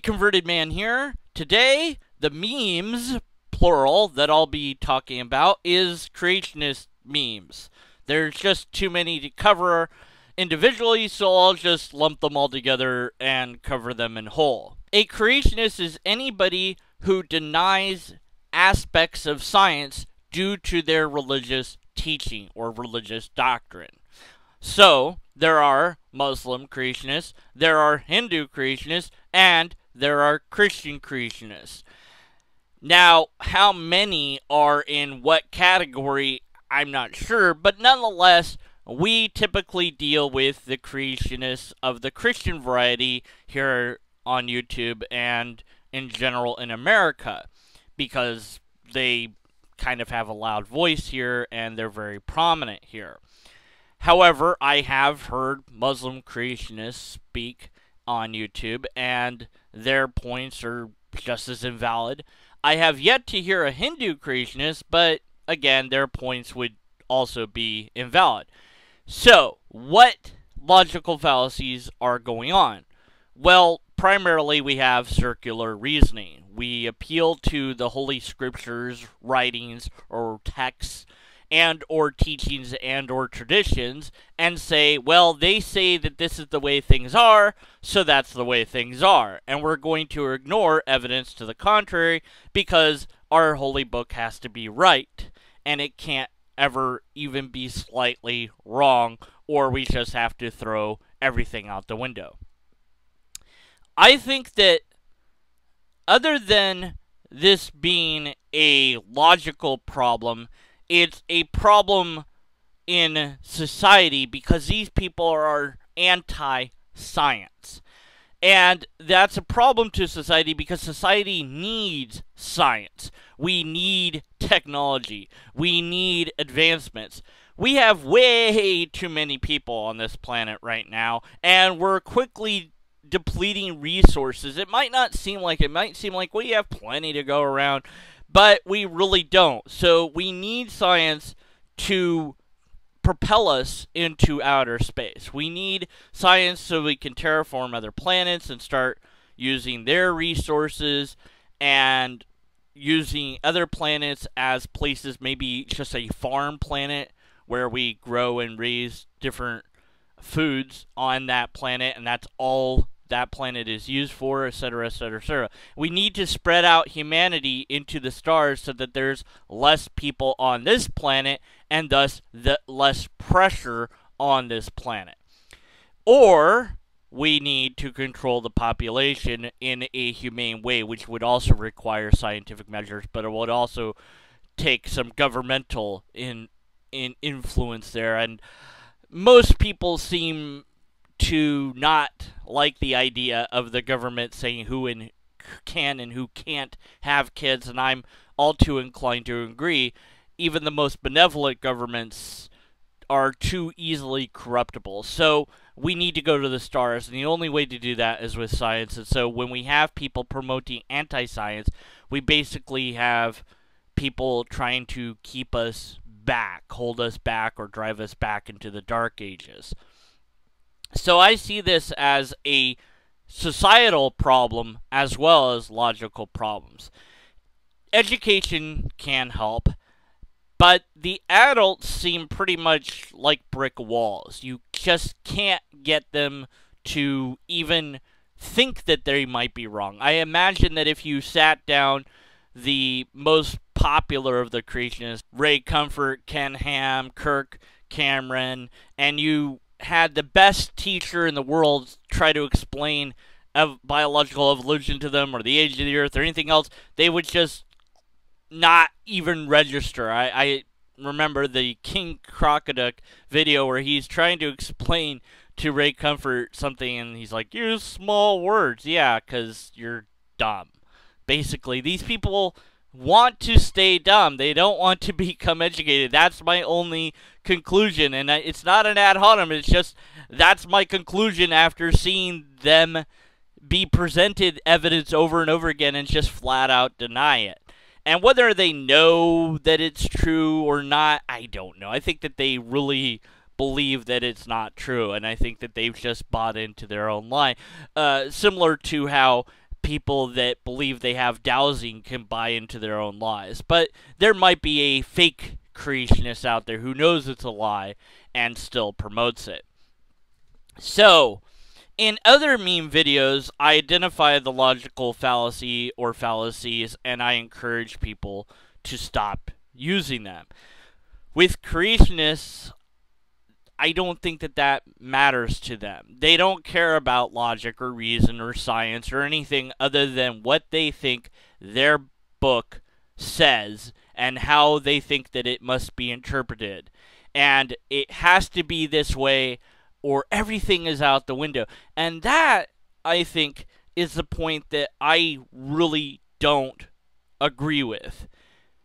Deconverted Man here. Today, the memes, plural, that I'll be talking about is creationist memes. There's just too many to cover individually, so I'll just lump them all together and cover them in whole. A creationist is anybody who denies aspects of science due to their religious teaching or religious doctrine. So, there are Muslim creationists, there are Hindu creationists, and there are Christian creationists. Now, how many are in what category, I'm not sure, but nonetheless, we typically deal with the creationists of the Christian variety here on YouTube and in general in America, because they kind of have a loud voice here and they're very prominent here. However, I have heard Muslim creationists speak on YouTube, and their points are just as invalid. I have yet to hear a Hindu creationist, but again, their points would also be invalid. So, what logical fallacies are going on? Well, primarily we have circular reasoning. We appeal to the Holy Scriptures, writings, or texts, and or teachings and or traditions, and say, well, they say that this is the way things are, so that's the way things are. And we're going to ignore evidence to the contrary because our holy book has to be right, and it can't ever even be slightly wrong, or we just have to throw everything out the window. I think that other than this being a logical problem, it's a problem in society because these people are anti-science. And that's a problem to society because society needs science. We need technology. We need advancements. We have way too many people on this planet right now, and we're quickly depleting resources. It might not seem like it. Might seem like we have plenty to go around, but we really don't. So we need science to propel us into outer space. We need science so we can terraform other planets and start using their resources and using other planets as places, maybe just a farm planet where we grow and raise different foods on that planet, and that's all that planet is used for, etc., etc., etc. We need to spread out humanity into the stars so that there's less people on this planet and thus less pressure on this planet. Or we need to control the population in a humane way, which would also require scientific measures, but it would also take some governmental influence there. And most people seem to not like the idea of the government saying who can and who can't have kids, and I'm all too inclined to agree. Even the most benevolent governments are too easily corruptible. So we need to go to the stars, and the only way to do that is with science. And so when we have people promoting anti-science, we basically have people trying to keep us back, hold us back, or drive us back into the dark ages. So I see this as a societal problem as well as logical problems. Education can help, but the adults seem pretty much like brick walls. You just can't get them to even think that they might be wrong. I imagine that if you sat down the most popular of the creationists, Ray Comfort, Ken Ham, Kirk Cameron, and you had the best teacher in the world try to explain biological evolution to them or the age of the earth or anything else, they would just not even register. I remember the King Crocodile video where he's trying to explain to Ray Comfort something and he's like, use small words. Yeah, because you're dumb. Basically, these people want to stay dumb. They don't want to become educated. That's my only conclusion, and it's not an ad hominem. It's just that's my conclusion after seeing them be presented evidence over and over again and just flat out deny it. And whether they know that it's true or not, I don't know. I think that they really believe that it's not true, and I think that they've just bought into their own lie. Similar to how people that believe they have dowsing can buy into their own lies. But there might be a fake creationist out there who knows it's a lie and still promotes it. So, in other meme videos, I identify the logical fallacy or fallacies, and I encourage people to stop using them. With creationists, I don't think that matters to them. They don't care about logic or reason or science or anything other than what they think their book says and how they think that it must be interpreted. And it has to be this way or everything is out the window. And that, I think, is the point that I really don't agree with.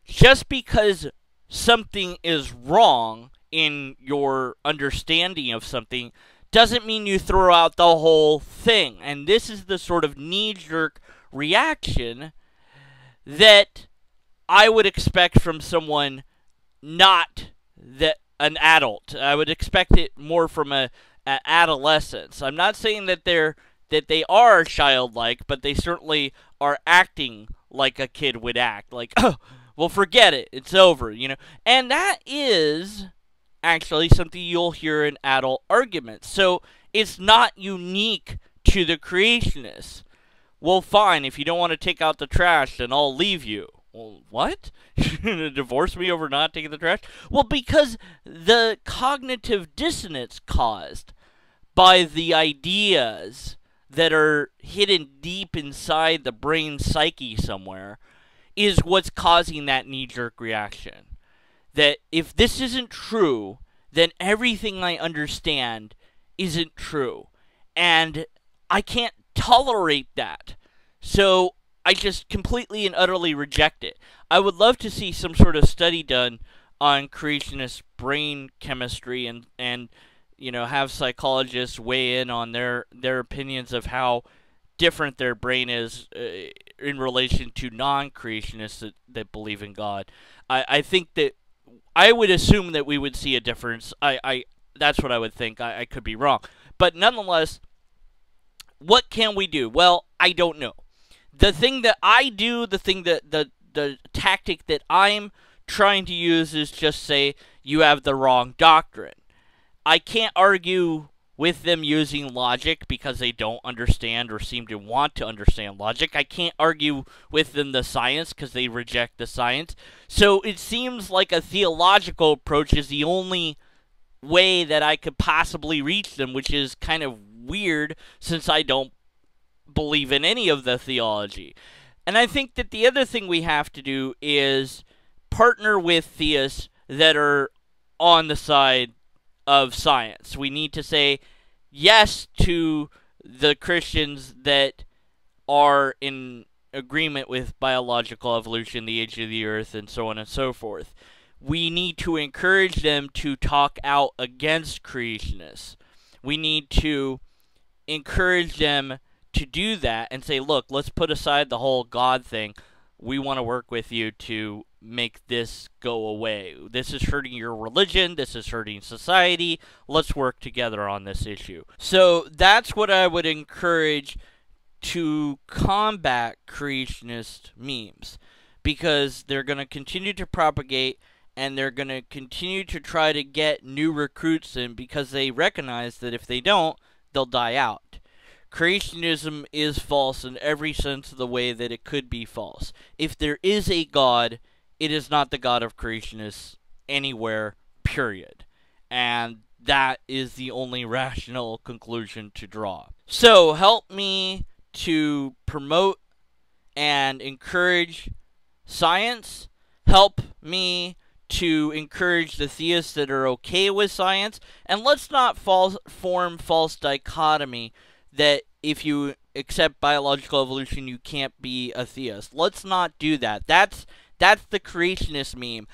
Just because something is wrong in your understanding of something doesn't mean you throw out the whole thing. And this is the sort of knee-jerk reaction that I would expect from someone not an adult. I would expect it more from an adolescence. I'm not saying that they are childlike, but they certainly are acting like a kid would act. Like, oh, well, forget it. It's over, you know. And that is actually something you'll hear in adult arguments. So it's not unique to the creationists. Well, fine, if you don't want to take out the trash, then I'll leave you. Well, what? You're going to divorce me over not taking the trash? Well, because the cognitive dissonance caused by the ideas that are hidden deep inside the brain psyche somewhere is what's causing that knee-jerk reaction. That if this isn't true, then everything I understand isn't true. And I can't tolerate that. So I just completely and utterly reject it. I would love to see some sort of study done on creationist brain chemistry and you know, have psychologists weigh in on their opinions of how different their brain is in relation to non-creationists that believe in God. I think that I would assume that we would see a difference. That's what I would think. I could be wrong. But nonetheless, what can we do? Well, I don't know. The thing that I do, the tactic that I'm trying to use is just say, you have the wrong doctrine. I can't argue with them using logic because they don't understand or seem to want to understand logic. I can't argue with them the science because they reject the science. So it seems like a theological approach is the only way that I could possibly reach them, which is kind of weird since I don't believe in any of the theology. And I think that the other thing we have to do is partner with theists that are on the side of science. We need to say yes to the Christians that are in agreement with biological evolution, the age of the earth, and so on and so forth. We need to encourage them to talk out against creationists. We need to encourage them to do that and say, look, let's put aside the whole God thing. We want to work with you to make this go away. This is hurting your religion. This is hurting society. Let's work together on this issue. So that's what I would encourage to combat creationist memes, because they're going to continue to propagate and they're going to continue to try to get new recruits in because they recognize that if they don't, they'll die out. Creationism is false in every sense of the way that it could be false. If there is a God, it is not the God of creationists anywhere, period. And that is the only rational conclusion to draw. So help me to promote and encourage science. Help me to encourage the theists that are okay with science. And let's not form false dichotomy that if you accept biological evolution, you can't be a theist. Let's not do that. That's the creationist meme.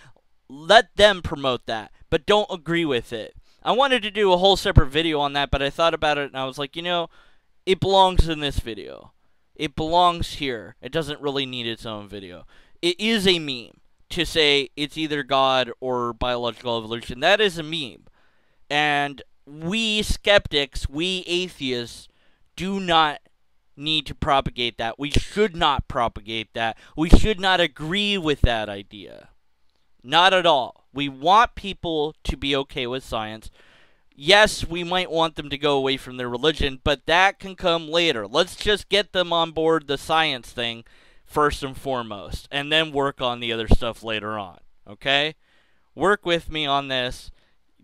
Let them promote that, but don't agree with it. I wanted to do a whole separate video on that, but I thought about it and I was like, you know, it belongs in this video. It belongs here. It doesn't really need its own video. It is a meme to say it's either God or biological evolution. That is a meme. And we skeptics, we atheists, do not need to propagate that. We should not propagate that. We should not agree with that idea. Not at all. We want people to be okay with science. Yes, we might want them to go away from their religion, but that can come later. Let's just get them on board the science thing first and foremost, and then work on the other stuff later on. Okay? Work with me on this.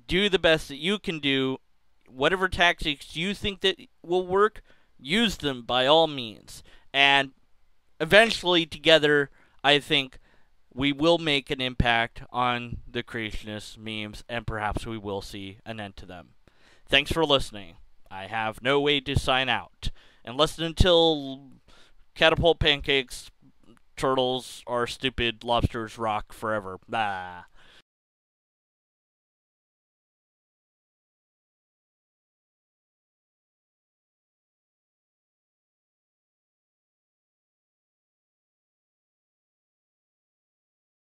Do the best that you can do. Whatever tactics you think that will work, use them by all means. And eventually, together, I think we will make an impact on the creationist memes, and perhaps we will see an end to them. Thanks for listening. I have no way to sign out. And listen until catapult pancakes, turtles are stupid, lobsters rock forever. Blah.